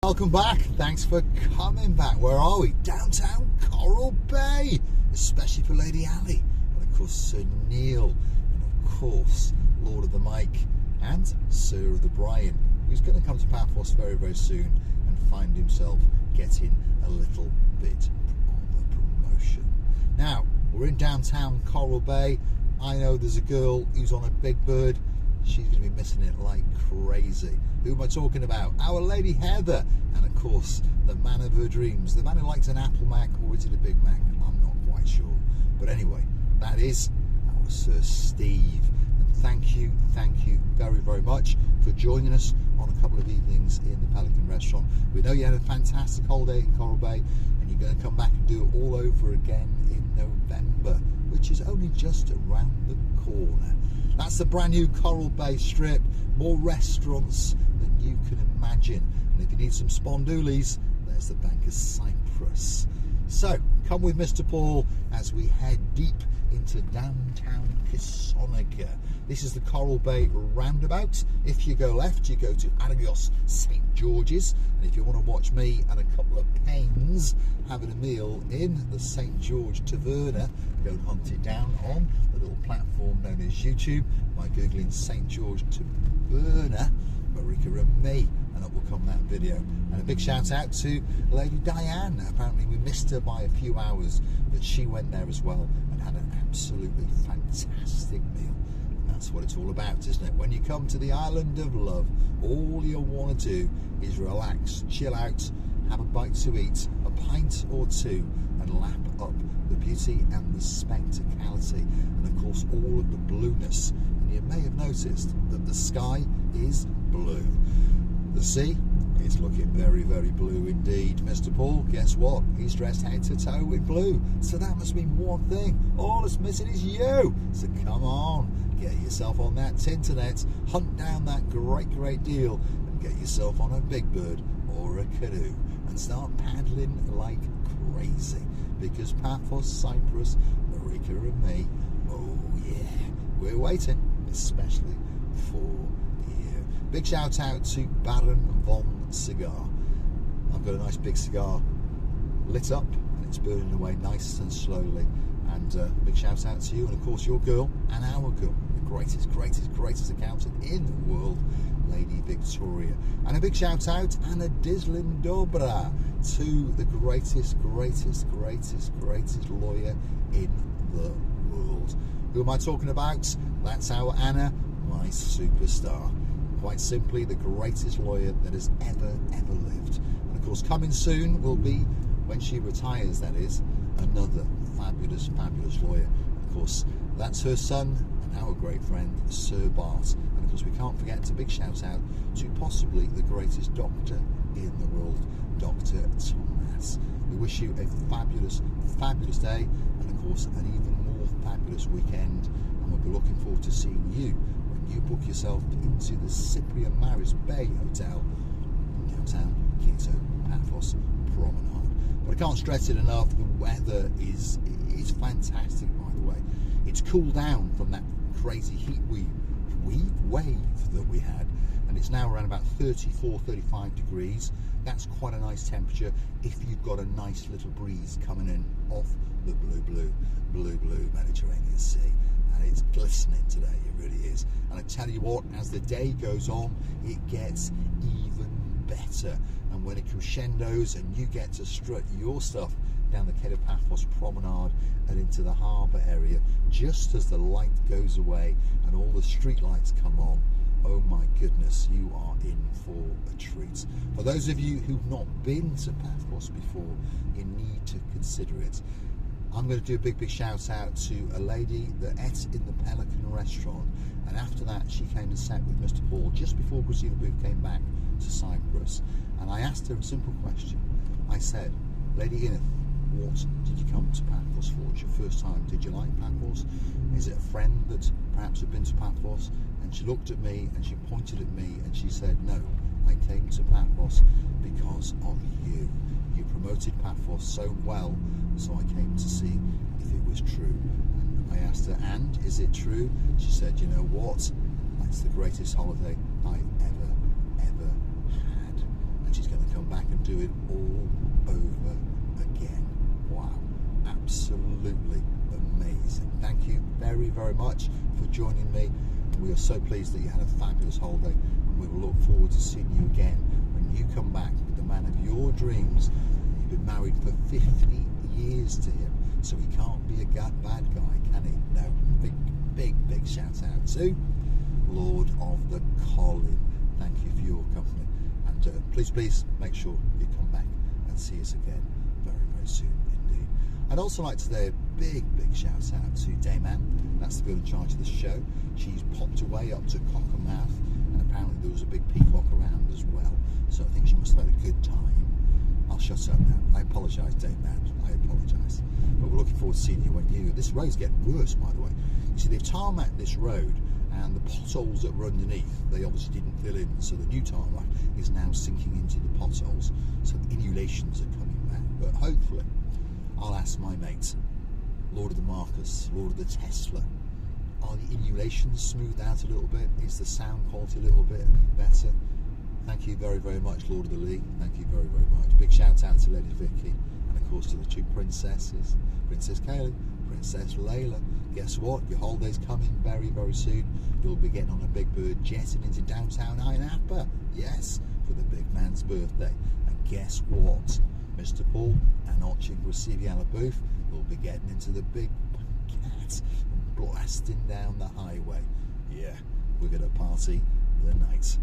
Welcome back. Thanks for coming back. Where are we? Downtown Coral Bay, especially for Lady Ali, and of course Sir Neil, and of course Lord of the Mike and Sir of the Brian, who's going to come to Paphos very, very soon and find himself getting a little bit of a promotion. Now, we're in downtown Coral Bay. I know there's a girl who's on a big bird. She's going to be missing it like crazy. Who am I talking about? Our Lady Heather, and of course the man of her dreams, the man who likes an Apple Mac, or is it a Big Mac? I'm not quite sure. But anyway, that is our Sir Steve. And thank you very, very much for joining us on a couple of evenings in the Pelican restaurant. We know you had a fantastic holiday in Coral Bay, and you're going to come back and do it all over again in November, which is only just around the corner. That's the brand new Coral Bay Strip. More restaurants than you can imagine. And if you need some spondoolies, there's the Bank of Cyprus. So, come with Mr. Paul as we head deep into downtown Kisonica. This is the Coral Bay roundabout. If you go left, you go to Argos St. George's. And if you want to watch me and a couple of pains having a meal in the St. George Taverna, go and hunt it down on the little platform known as YouTube by googling St. George Taverna, Marika and me, and up will come that video. And a big shout out to Lady Diane. Apparently we missed her by a few hours, but she went there as well and had an absolutely fantastic meal. And that's what it's all about, isn't it? When you come to the island of love, all you want to do is relax, chill out, have a bite to eat, a pint or two, and lap up the beauty and the spectacality, and of course all of the blueness. And you may have noticed that the sky is blue. The sea is looking very, very blue indeed. Mr. Paul, guess what? He's dressed head to toe with blue. So that must mean one thing. All that's missing is you. So come on, get yourself on that Tinternet, hunt down that great deal, and get yourself on a big bird or a canoe and start paddling like crazy. Because Paphos, Cyprus, Marika and me, oh yeah, we're waiting, especially for you. Big shout out to Baron Von Cigar. I've got a nice big cigar lit up and it's burning away nice and slowly. And big shout out to you, and of course your girl and our girl, the greatest accountant in the world, Lady Victoria. And a big shout out and a Dislin Dobra to the greatest lawyer in the world. Who am I talking about? That's our Anna, my superstar. Quite simply the greatest lawyer that has ever lived. And of course coming soon will be, when she retires that is, another fabulous lawyer. Of course that's her son and our great friend Sir Bart. And of course we can't forget to big shout out to possibly the greatest doctor in the world, Dr. Thomas. We wish you a fabulous day, and of course an even more fabulous weekend, and we'll be looking forward to seeing you when you book yourself into the Cyprian Maris Bay Hotel in downtown Quito, Paphos Promenade. But I can't stress it enough, the weather is fantastic, by the way. It's cooled down from that crazy heat wave that we had, and it's now around about 34-35 degrees. That's quite a nice temperature if you've got a nice little breeze coming in off the blue Mediterranean Sea. And it's glistening today, it really is. And I tell you what, as the day goes on, it gets even better. And when it crescendos and you get to strut your stuff down the Quai de Paphos Promenade and into the harbour area, just as the light goes away and all the street lights come on, oh my goodness, you are in for a treat. For those of you who've not been to Paphos before, you need to consider it. I'm going to do a big shout out to a lady that ate in the Pelican restaurant, and after that she came and sat with Mr. Paul just before Christina Booth came back to Cyprus, and I asked her a simple question. I said, Lady Ineth, what did you come to Paphos for? It's your first time. Did you like Paphos? Is it a friend that perhaps had been to Paphos? And she looked at me and she pointed at me and she said, no, I came to Paphos because of you. You promoted Paphos so well, so I came to see if it was true. And I asked her, and is it true? She said, you know what? That's the greatest holiday I've ever had. And she's going to come back and do it all over again. Wow, absolutely amazing. Thank you very, very much for joining me. We are so pleased that you had a fabulous holiday, and we will look forward to seeing you again when you come back with the man of your dreams. You've been married for 50 years to him, so he can't be a bad guy, can he? No. Big shout out to Lord of the Colin. Thank you for your company, and please make sure you come back and see us again very, very soon indeed. I'd also like to say a big shout out to Dame Anne. That's the girl in charge of the show. She's popped away up to Cockermouth, and apparently there was a big peacock around as well, so I think she must have had a good time. I'll shut up now. I apologise, Dame Anne. I apologise. But we're looking forward to seeing you when this road's getting worse, by the way. You see, they've tarmacked this road, and the potholes that were underneath, they obviously didn't fill in, so the new tarmac is now sinking into the potholes, so the inulations are coming back. But hopefully, I'll ask my mate, Lord of the Marcus, Lord of the Tesla, are the inulations smoothed out a little bit? Is the sound quality a little bit better? Thank you very, very much, Lord of the Lee. Thank you very, very much. Big shout out to Lady Vicky, and of course to the two princesses, Princess Kaylee, Princess Layla. Guess what? Your holiday's coming very, very soon. You'll be getting on a big bird jetting into downtown Harbour. Yes, for the big man's birthday. And guess what? Mr. Paul and Archie Receviala Booth will be getting into the big cat and blasting down the highway. Yeah, we're going to party the night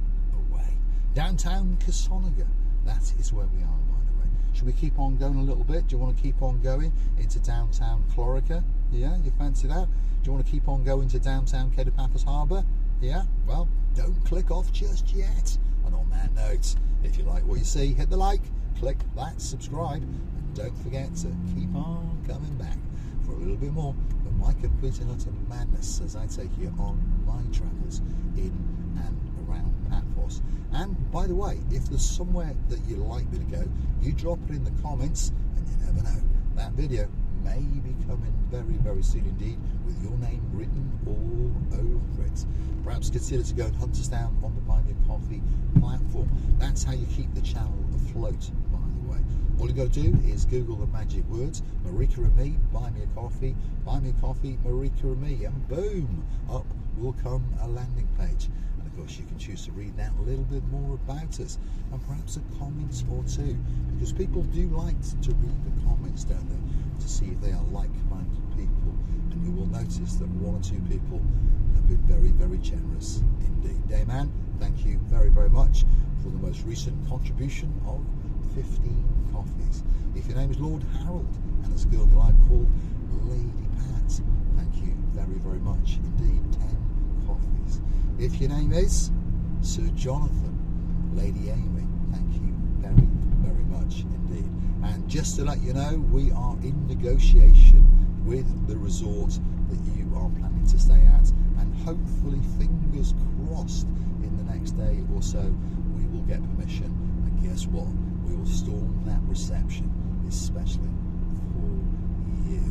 away. Downtown Casonaga, that is where we are, by the way. Should we keep on going a little bit? Do you want to keep on going into downtown Clorica? Yeah, you fancy that? Do you want to keep on going to downtown Paphos Harbour? Yeah? Well, don't click off just yet. And on that note, if you like what you see, hit the like, click that subscribe, and don't forget to keep on coming back for a little bit more of my complete and utter madness as I take you on my travels in and around Paphos. And by the way, if there's somewhere that you'd like me to go, you drop it in the comments, and you never know, that video may be coming very, very soon indeed, with your name written all over it. Perhaps consider to go and hunt us down on the Buy Me a Coffee platform. That's how you keep the channel afloat, by the way. All you got to do is Google the magic words, Marika and me, Buy Me a Coffee, Marika and me, and boom, up will come a landing page. And of course you can choose to read out a little bit more about us, and perhaps a comment or two, because people do like to read the comments down there to see if they are like-minded people, and you will notice that one or two people have been very, very generous indeed. Dame Anne, thank you very, very much for the most recent contribution of 15 coffees. If your name is Lord Harold and there's a girl in your life called Lady Pat, thank you very, very much indeed, 10 coffees. If your name is Sir Jonathan, Lady Amy, thank you very, very much indeed. And just to let you know, we are in negotiation with the resort that you are planning to stay at, and hopefully, fingers crossed, in the next day or so we will get permission, and guess what, we will storm that reception especially for you.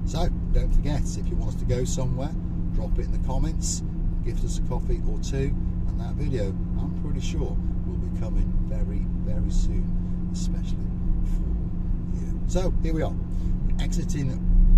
So don't forget, if you want us to go somewhere, drop it in the comments, gift us a coffee or two, and that video, I'm pretty sure, will be coming very, very soon, especially for you. So here we are, exiting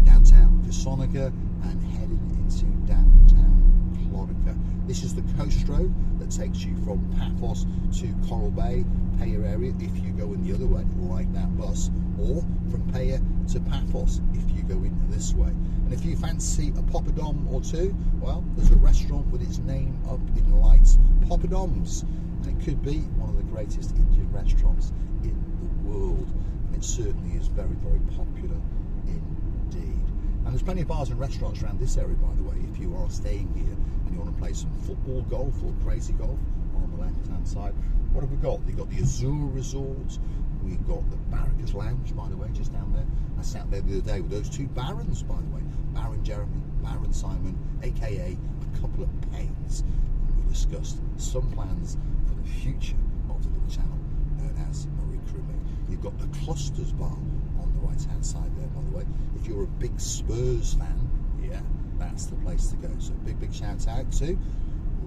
downtown Casonaga and heading into downtown Clorica. This is the coast road that takes you from Paphos to Coral Bay, Payer area if you go in the other way, like that bus, or from Payer to Paphos if you go in this way. And if you fancy a poppadom or two, well, there's a restaurant with its name up in lights, Poppadoms, and it could be one of the greatest Indian restaurants in the world, and it certainly is very, very popular indeed. And there's plenty of bars and restaurants around this area, by the way, if you are staying here and you want to play some football golf or crazy golf on the left hand side. What have we got? We've got the Azure Resort, we've got the Barrackers Lounge, by the way, just down there. I sat there the other day with those two Barons, by the way, Baron Jeremy, Baron Simon, aka a couple of Pains, and we discussed some plans for the future of the little channel known as Marika and me. You've got the Clusters Bar on the right hand side there, by the way. If you're a big Spurs fan, yeah, that's the place to go. So big shout out to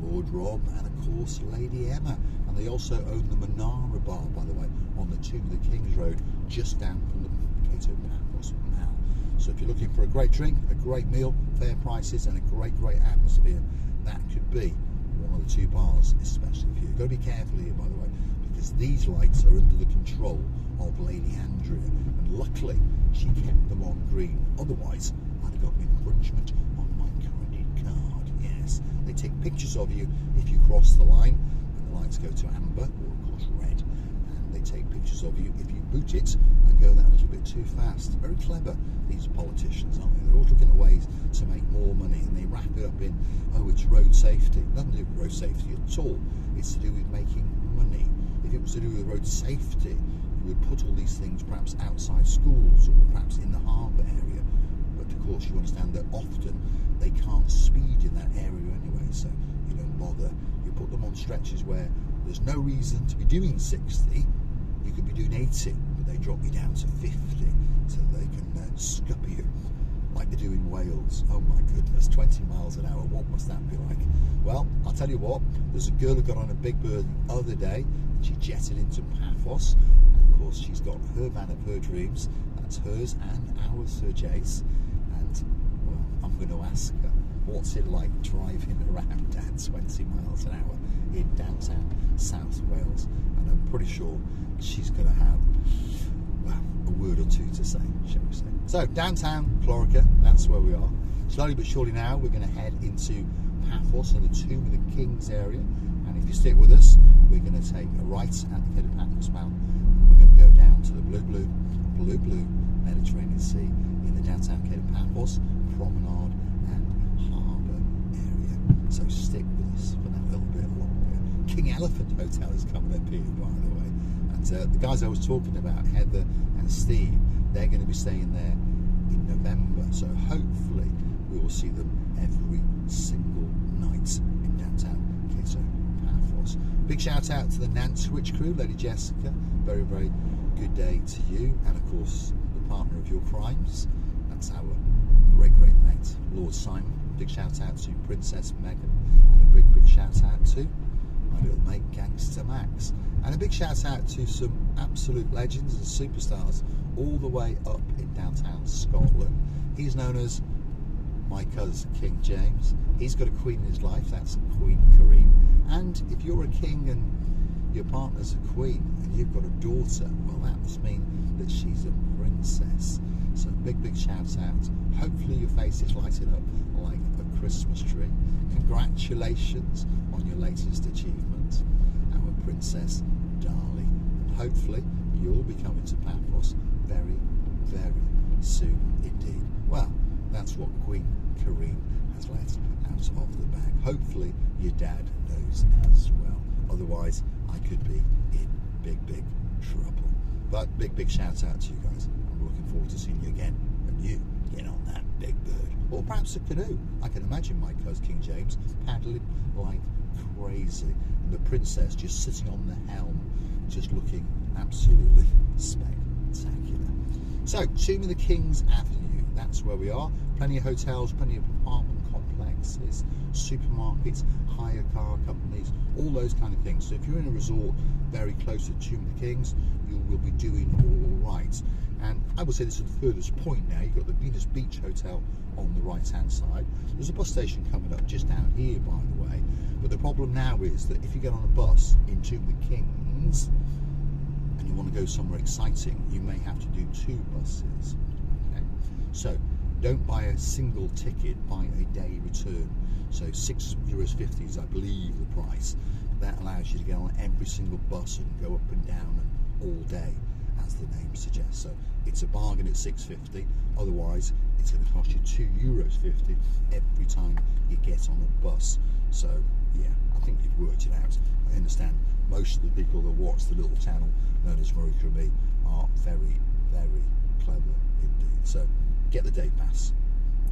Lord Rob and of course Lady Emma, and they also own the Manara Bar, by the way, on the Tomb of the Kings Road, just down from the Cato Paphos Mall. So if you're looking for a great drink, a great meal, fair prices, and a great atmosphere, that could be one of the two bars, especially for you. You've got to be careful here, by the way, because these lights are under the control of Lady Andrea, and luckily she kept them on green. Otherwise, I'd have got an infringement on my credit card. Yes, they take pictures of you if you cross the line, and the lights go to amber or of course red, and they take pictures of you if you boot it and go that little bit too fast. Very clever, these politicians, aren't they? They're always looking at ways to make more money, and they wrap it up in, oh, it's road safety. Nothing to do with road safety at all. It's to do with making money. If it was to do with road safety, you would put all these things perhaps outside schools or perhaps in the harbour area. But of course, you understand that often they can't speed in that area anyway, so you don't bother. You put them on stretches where there's no reason to be doing 60. You could be doing 80, but they drop you down to 50 so they can scup you like they do in Wales. Oh my goodness, 20 miles an hour, what must that be like? Well, I'll tell you what, there's a girl who got on a big bird the other day. She jetted into Paphos, and of course she's got her van of her dreams. That's hers and ours, Sir Jace. And well, I'm going to ask her, what's it like driving around at 20 miles an hour in downtown South Wales? And I'm pretty sure she's going to have, well, a word or two to say, shall we say. So, downtown Clorica, that's where we are. Slowly but surely now, we're going to head into Paphos and the Tomb of the Kings area. And if you stick with us, we're going to take a right at the Cato Paphos Mall. We're going to go down to the blue Mediterranean Sea in the downtown Cato Paphos Promenade and Harbour area. So stick with us for that little bit longer. King Elephant Hotel is coming up here, by the way. And the guys I was talking about, Heather and Steve, they're going to be staying there in November. So hopefully we will see them every single night in downtown Cato Paphos. Big shout out to the Nantwich crew, Lady Jessica. Very, very good day to you. And of course, the partner of your crimes. That's our great mate, Lord Simon. Big shout out to Princess Meghan. And a big shout out to my little mate, Gangster Max. And a big shout out to some absolute legends and superstars all the way up in downtown Scotland. He's known as my cousin King James. He's got a queen in his life, that's Queen Kareem. And if you're a king and your partner's a queen and you've got a daughter, well, that must mean that she's a princess. So big shout out. Hopefully your face is lighting up like a Christmas tree. Congratulations on your latest achievement, our Princess Darling. And hopefully you'll be coming to Paphos very, very soon indeed. Well, that's what Queen Kareem has let out of the bag. Hopefully your dad knows as well. Otherwise, I could be in big trouble. But big shout out to you guys. I'm looking forward to seeing you again when you get on that big bird. Or perhaps a canoe. I can imagine my cousin King James paddling like crazy. And the princess just sitting on the helm, just looking absolutely spectacular. So, Tomb of the Kings Avenue, that's where we are. Plenty of hotels, plenty of apartment complexes, supermarkets, hire car companies, all those kind of things. So if you're in a resort very close to Tomb of the Kings, you will be doing all right. And I would say this is the furthest point now. You've got the Venus Beach Hotel on the right-hand side. There's a bus station coming up just down here, by the way. But the problem now is that if you get on a bus in Tomb of the Kings and you want to go somewhere exciting, you may have to do two buses. Okay? So don't buy a single ticket, buy a day return. So €6.50 is, I believe, the price. That allows you to get on every single bus and go up and down all day, as the name suggests. So it's a bargain at €6.50. Otherwise, it's going to cost you €2.50 every time you get on a bus. So yeah, I think you've worked it out. I understand most of the people that watch the little channel known as Marika and me are very, very clever indeed. So get the day pass.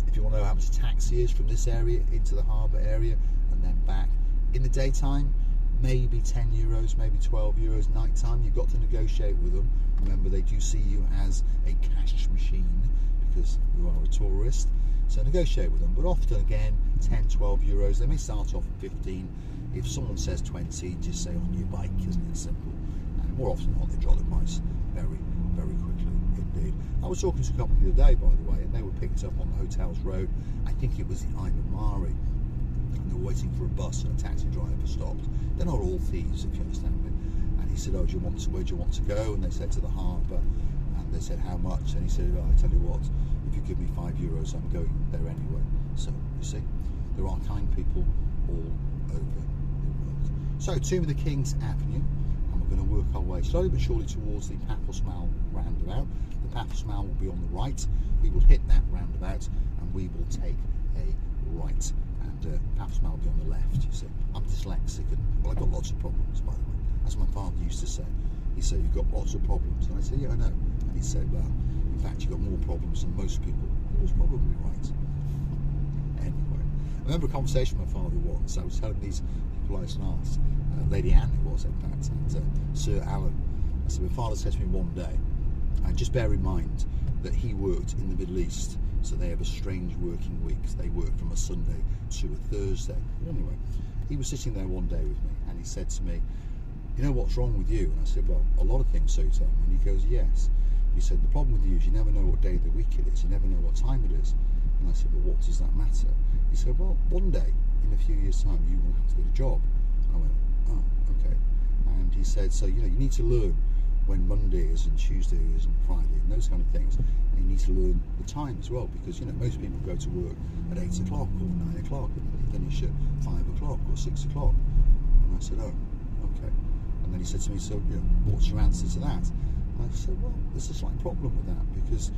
If you want to know how much taxi is from this area into the harbour area and then back in the daytime, maybe €10, maybe €12. Night time, you've got to negotiate with them. Remember, they do see you as a cash machine because you are a tourist. So negotiate with them. But often, again, €10–12. They may start off at 15. If someone says 20, just say on your bike, isn't it simple? And more often than not, they drop the price very, very quickly indeed. I was talking to a couple the other day, by the way, and they were picked up on the Hotels Road. I think it was the Isle of Mari, and they were waiting for a bus, and a taxi driver stopped. They're not all thieves, if you understand me. And he said, "Oh, where do you want to go?" And they said, "To the Harbour." And they said, "How much?" And he said, "Oh, I tell you what, if you give me €5, I'm going there anyway." So you see, there are kind people all over the world. So, Tomb of the Kings Avenue, and we're going to work our way slowly but surely towards the Paphos Mall roundabout. The Paphos Mall will be on the right. We will hit that roundabout, and we will take a right. And Paphos Mall will be on the left. You see, I'm dyslexic, and well, I've got lots of problems, by the way. As my father used to say, he said, "You've got lots of problems." And I said, "Yeah, I know." And he said, "Well, in fact, you've got more problems than most people." He was probably right. Anyway, I remember a conversation with my father once. I was telling these people I used to ask, Lady Anne it was, in fact, and Sir Alan. I said, my father said to me one day, and just bear in mind that he worked in the Middle East, so they have a strange working week. They work from a Sunday to a Thursday. But anyway, he was sitting there one day with me, and he said to me, "You know what's wrong with you?" And I said, "Well, a lot of things, so you tell me." And he goes, "Yes." He said, "The problem with you is you never know what day of the week it is. You never know what time it is." And I said, "Well, what does that matter?" He said, "Well, one day, in a few years' time, you will have to get a job." And I went, "Oh, okay." And he said, "So, you need to learn when Monday is and Tuesday is and Friday and those kind of things. And you need to learn the time as well, because, most people go to work at 8 o'clock or 9 o'clock and they finish at 5 o'clock or 6 o'clock. And I said, "Oh, okay." And then he said to me, "So, what's your answer to that?" And I said, "Well, there's a slight problem with that, because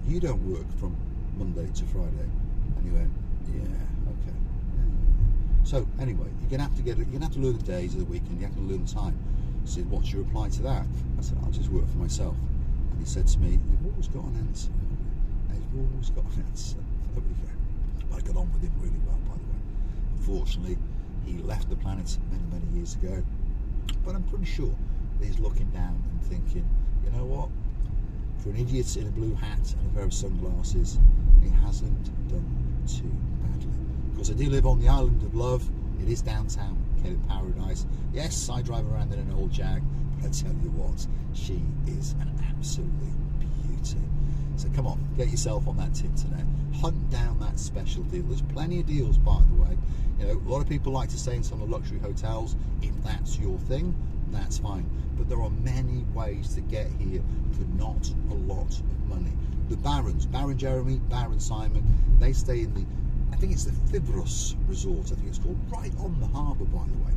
you don't work from Monday to Friday." And he went, "Yeah, okay." So anyway, you're gonna have to learn the days of the week, and you have to learn the time. He said, "What's your reply to that?" I said, "I'll just work for myself." And he said to me, "You've always got an answer. You've always got an answer." There we go. I got on with him really well, by the way. Unfortunately, he left the planet many, many years ago. But I'm pretty sure that he's looking down and thinking, "You know what? For an idiot in a blue hat and a pair of sunglasses, he hasn't done too badly." Because I do live on the island of love. It is downtown, Cape Paradise. Yes, I drive around in an old Jag, but I tell you what, she is an absolute beauty. So come on, get yourself on that internet. Hunt down that special deal. There's plenty of deals, by the way. A lot of people like to stay in some of the luxury hotels. If that's your thing, that's fine. But there are many ways to get here for not a lot of money. The Barons, Baron Jeremy, Baron Simon, they stay in the, I think it's the Paphos Resort, I think it's called, right on the harbour, by the way.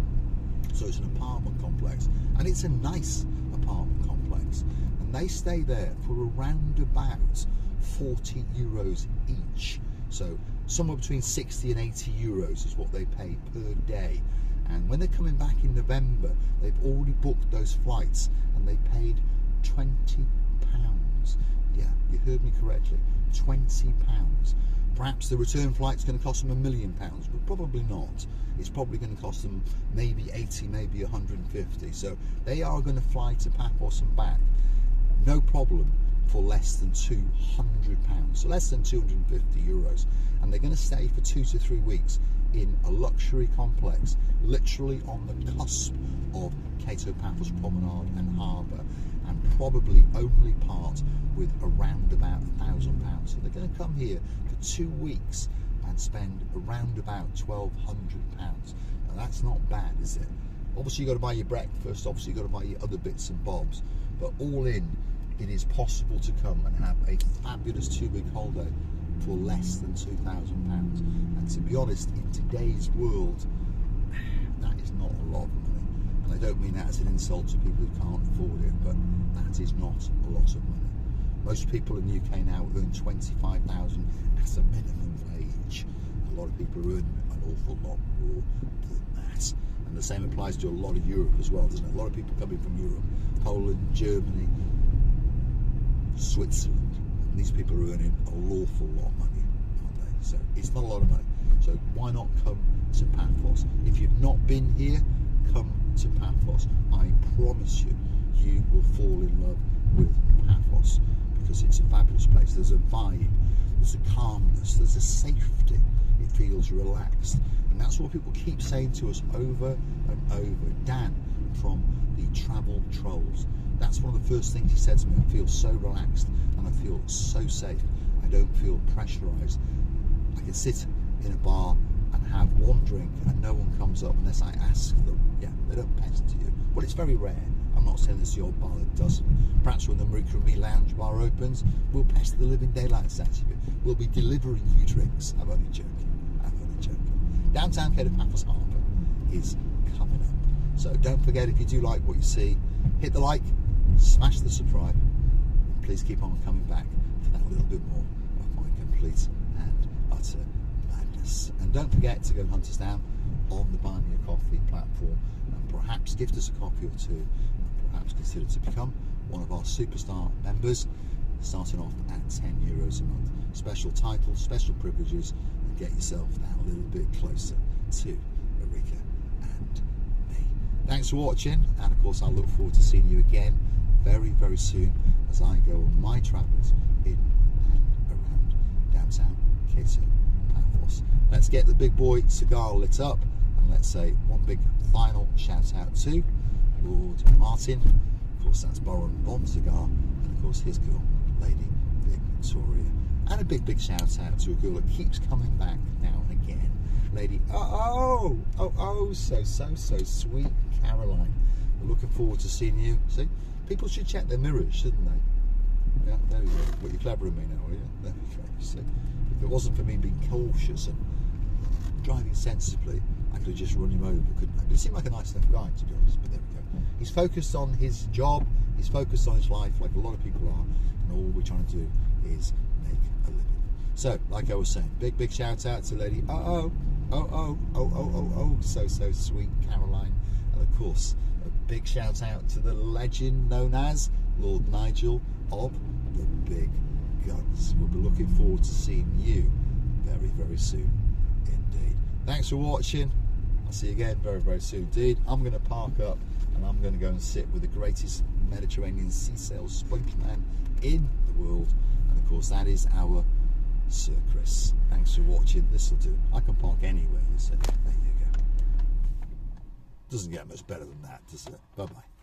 So it's an apartment complex, and it's a nice apartment complex. And they stay there for around about €40 each. So somewhere between 60 and 80 euros is what they pay per day. And when they're coming back in November, they've already booked those flights, and they paid £20. Yeah, you heard me correctly, £20. Perhaps the return flight's going to cost them £1 million, but probably not. It's probably going to cost them maybe 80, maybe 150. So they are going to fly to Paphos and back, no problem, for less than £200. So less than €250. And they're going to stay for 2 to 3 weeks in a luxury complex, literally on the cusp of Cato Paphos Promenade and Harbour, and probably only part with around about £1,000. So they're going to come here for 2 weeks and spend around about £1,200. Now that's not bad, is it? Obviously you've got to buy your breakfast, obviously you've got to buy your other bits and bobs, but all in, it is possible to come and have a fabulous 2-week holiday for less than £2,000. And to be honest, in today's world, that is not a lot of money. And I don't mean that as an insult to people who can't afford it, but that is not a lot of money. Most people in the UK now earn £25,000 as a minimum wage. A lot of people are earning an awful lot more than that. And the same applies to a lot of Europe as well, doesn't it? A lot of people coming from Europe, Poland, Germany, Switzerland. And these people are earning an awful lot of money, aren't they? So it's not a lot of money. So why not come to Paphos? If you've not been here, come to Paphos. I promise you, you will fall in love with Paphos, because it's a fabulous place. There's a vibe, there's a calmness, there's a safety. it feels relaxed. And that's what people keep saying to us over and over. Dan from the Travel Trolls, that's one of the first things he said to me. I feel so relaxed and I feel so safe. I don't feel pressurised. I can sit in a bar and have one drink and no one comes up unless I ask them. Yeah, they don't pester you. Well, it's very rare. I'm not saying this to your bar that doesn't. Perhaps when the Marika and Me lounge bar opens, we'll pester the living daylights out of you. We'll be delivering you drinks. I'm only joking. I'm only joking. Downtown Cape Paphos Harbour is coming up. So don't forget, if you do like what you see, hit the like, smash the subscribe, and please keep on coming back for that little bit more of my complete and utter madness. And don't forget to go and hunt us down on the Buy Me a Coffee platform, and perhaps gift us a coffee or two, and perhaps consider to become one of our superstar members, starting off at €10 a month. Special titles, special privileges, and get yourself that little bit closer to Marika and me. Thanks for watching, and of course I look forward to seeing you again very, very soon as I go on my travels in and around downtown Cape Paphos. Let's get the big boy cigar lit up, and let's say one big final shout out to Lord Martin. Of course, that's Baron Bond cigar, and of course his girl, Lady Victoria. And a big shout out to a girl that keeps coming back now and again, Lady so sweet Caroline. We're looking forward to seeing you. See, people should check their mirrors, shouldn't they? Yeah, there we go. Well, you're clever in me now, are you? There we go. See, if it wasn't for me being cautious and driving sensibly, I could have just run him over, couldn't I? But he seemed like a nice enough guy, to be honest. But there we go. He's focused on his job. He's focused on his life, like a lot of people are. And all we're trying to do is make a living. So, like I was saying, big shout out to Lady so sweet Caroline. And of course, a big shout out to the legend known as Lord Nigel of the Big Guns. We'll be looking forward to seeing you very, very soon indeed. Thanks for watching. I'll see you again very, very soon indeed. I'm going to park up and I'm going to go and sit with the greatest Mediterranean sea sail spokesman in the world, and of course that is our Sir Chris. Thanks for watching. This will do. I can park anywhere, you see. There you go. Doesn't get much better than that, does it? Bye bye.